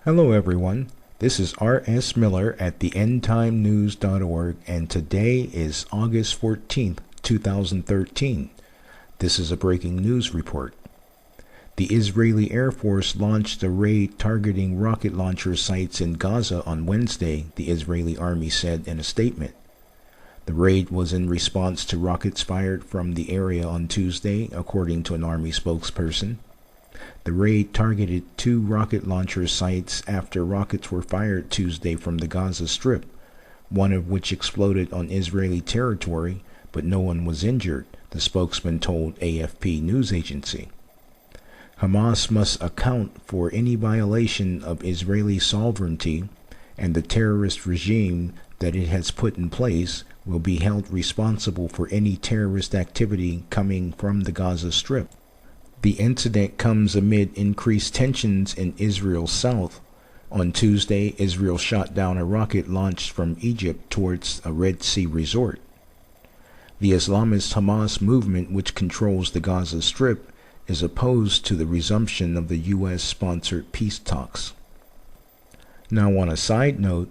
Hello everyone, this is R.S. Miller at the endtimenews.org and today is August 14th, 2013. This is a breaking news report. The Israeli Air Force launched a raid targeting rocket launcher sites in Gaza on Wednesday, the Israeli Army said in a statement. The raid was in response to rockets fired from the area on Tuesday, according to an Army spokesperson. The raid targeted 2 rocket launcher sites after rockets were fired Tuesday from the Gaza Strip, one of which exploded on Israeli territory, but no one was injured, the spokesman told AFP news agency. Hamas must account for any violation of Israeli sovereignty, and the terrorist regime that it has put in place will be held responsible for any terrorist activity coming from the Gaza Strip. The incident comes amid increased tensions in Israel's south. On Tuesday, Israel shot down a rocket launched from Egypt towards a Red Sea resort. The Islamist Hamas movement, which controls the Gaza Strip, is opposed to the resumption of the U.S.-sponsored peace talks. Now, on a side note,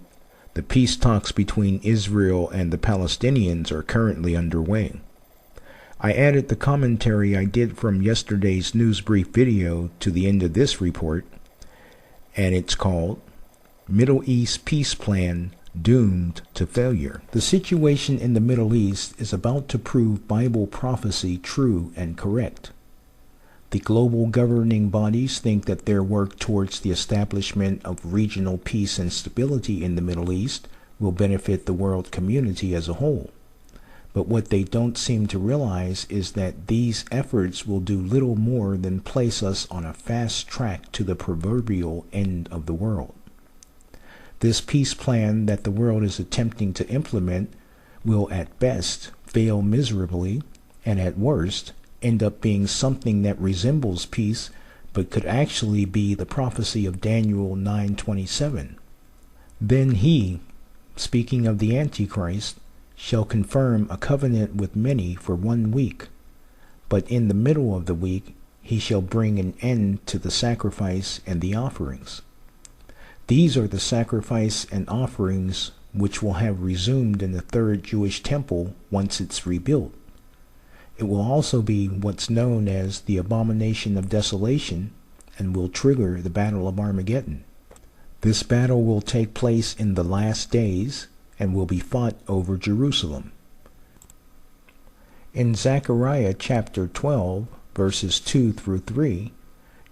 the peace talks between Israel and the Palestinians are currently underway. I added the commentary I did from yesterday's news brief video to the end of this report, and it's called Middle East Peace Plan Doomed to Failure. The situation in the Middle East is about to prove Bible prophecy true and correct. The global governing bodies think that their work towards the establishment of regional peace and stability in the Middle East will benefit the world community as a whole. But what they don't seem to realize is that these efforts will do little more than place us on a fast track to the proverbial end of the world. This peace plan that the world is attempting to implement will at best fail miserably, and at worst end up being something that resembles peace but could actually be the prophecy of Daniel 9:27. Then he, speaking of the Antichrist, shall confirm a covenant with many for 1 week, but in the middle of the week he shall bring an end to the sacrifice and the offerings. These are the sacrifice and offerings which will have resumed in the third Jewish temple once it's rebuilt. It will also be what's known as the abomination of desolation and will trigger the Battle of Armageddon. This battle will take place in the last days and will be fought over Jerusalem. In Zechariah chapter 12, verses 2 through 3,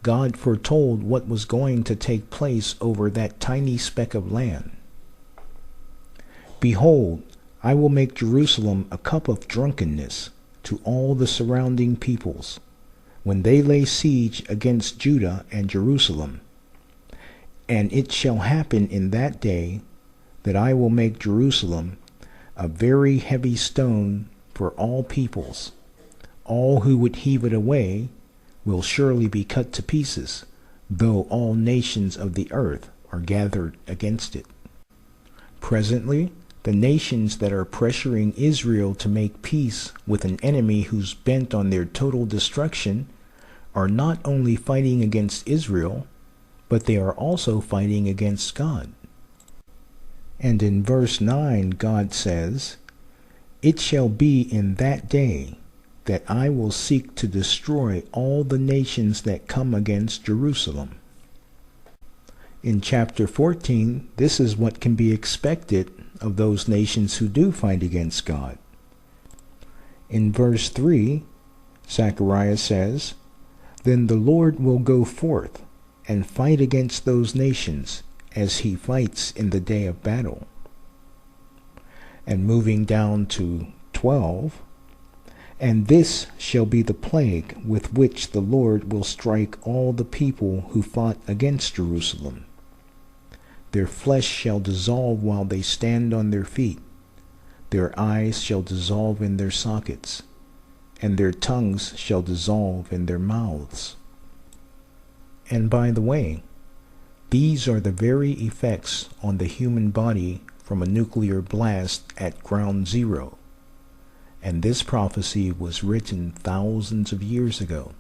God foretold what was going to take place over that tiny speck of land. Behold, I will make Jerusalem a cup of drunkenness to all the surrounding peoples, when they lay siege against Judah and Jerusalem. And it shall happen in that day that I will make Jerusalem a very heavy stone for all peoples. All who would heave it away will surely be cut to pieces, though all nations of the earth are gathered against it. Presently, the nations that are pressuring Israel to make peace with an enemy who's bent on their total destruction are not only fighting against Israel, but they are also fighting against God. And in verse 9, God says, "It shall be in that day that I will seek to destroy all the nations that come against Jerusalem." In chapter 14, this is what can be expected of those nations who do fight against God. In verse 3, Zechariah says, "Then the Lord will go forth and fight against those nations, as he fights in the day of battle." And moving down to 12, "And this shall be the plague with which the Lord will strike all the people who fought against Jerusalem. Their flesh shall dissolve while they stand on their feet. Their eyes shall dissolve in their sockets, and their tongues shall dissolve in their mouths." And by the way, these are the very effects on the human body from a nuclear blast at ground zero. And this prophecy was written thousands of years ago.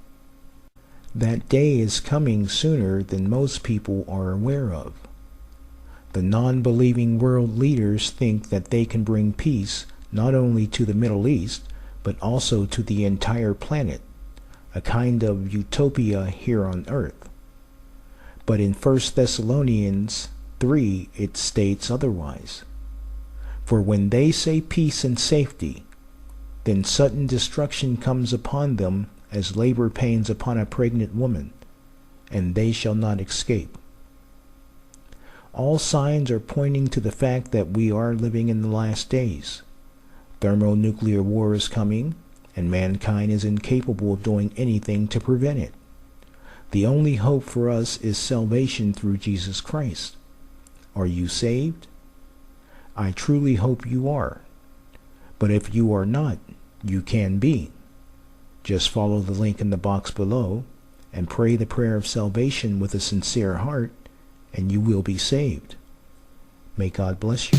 That day is coming sooner than most people are aware of. The non-believing world leaders think that they can bring peace not only to the Middle East, but also to the entire planet, a kind of utopia here on earth. But in 1 Thessalonians 3 it states otherwise. For when they say peace and safety, then sudden destruction comes upon them as labor pains upon a pregnant woman, and they shall not escape. All signs are pointing to the fact that we are living in the last days. Thermonuclear war is coming, and mankind is incapable of doing anything to prevent it. The only hope for us is salvation through Jesus Christ. Are you saved? I truly hope you are. But if you are not, you can be. Just follow the link in the box below and pray the prayer of salvation with a sincere heart, and you will be saved. May God bless you.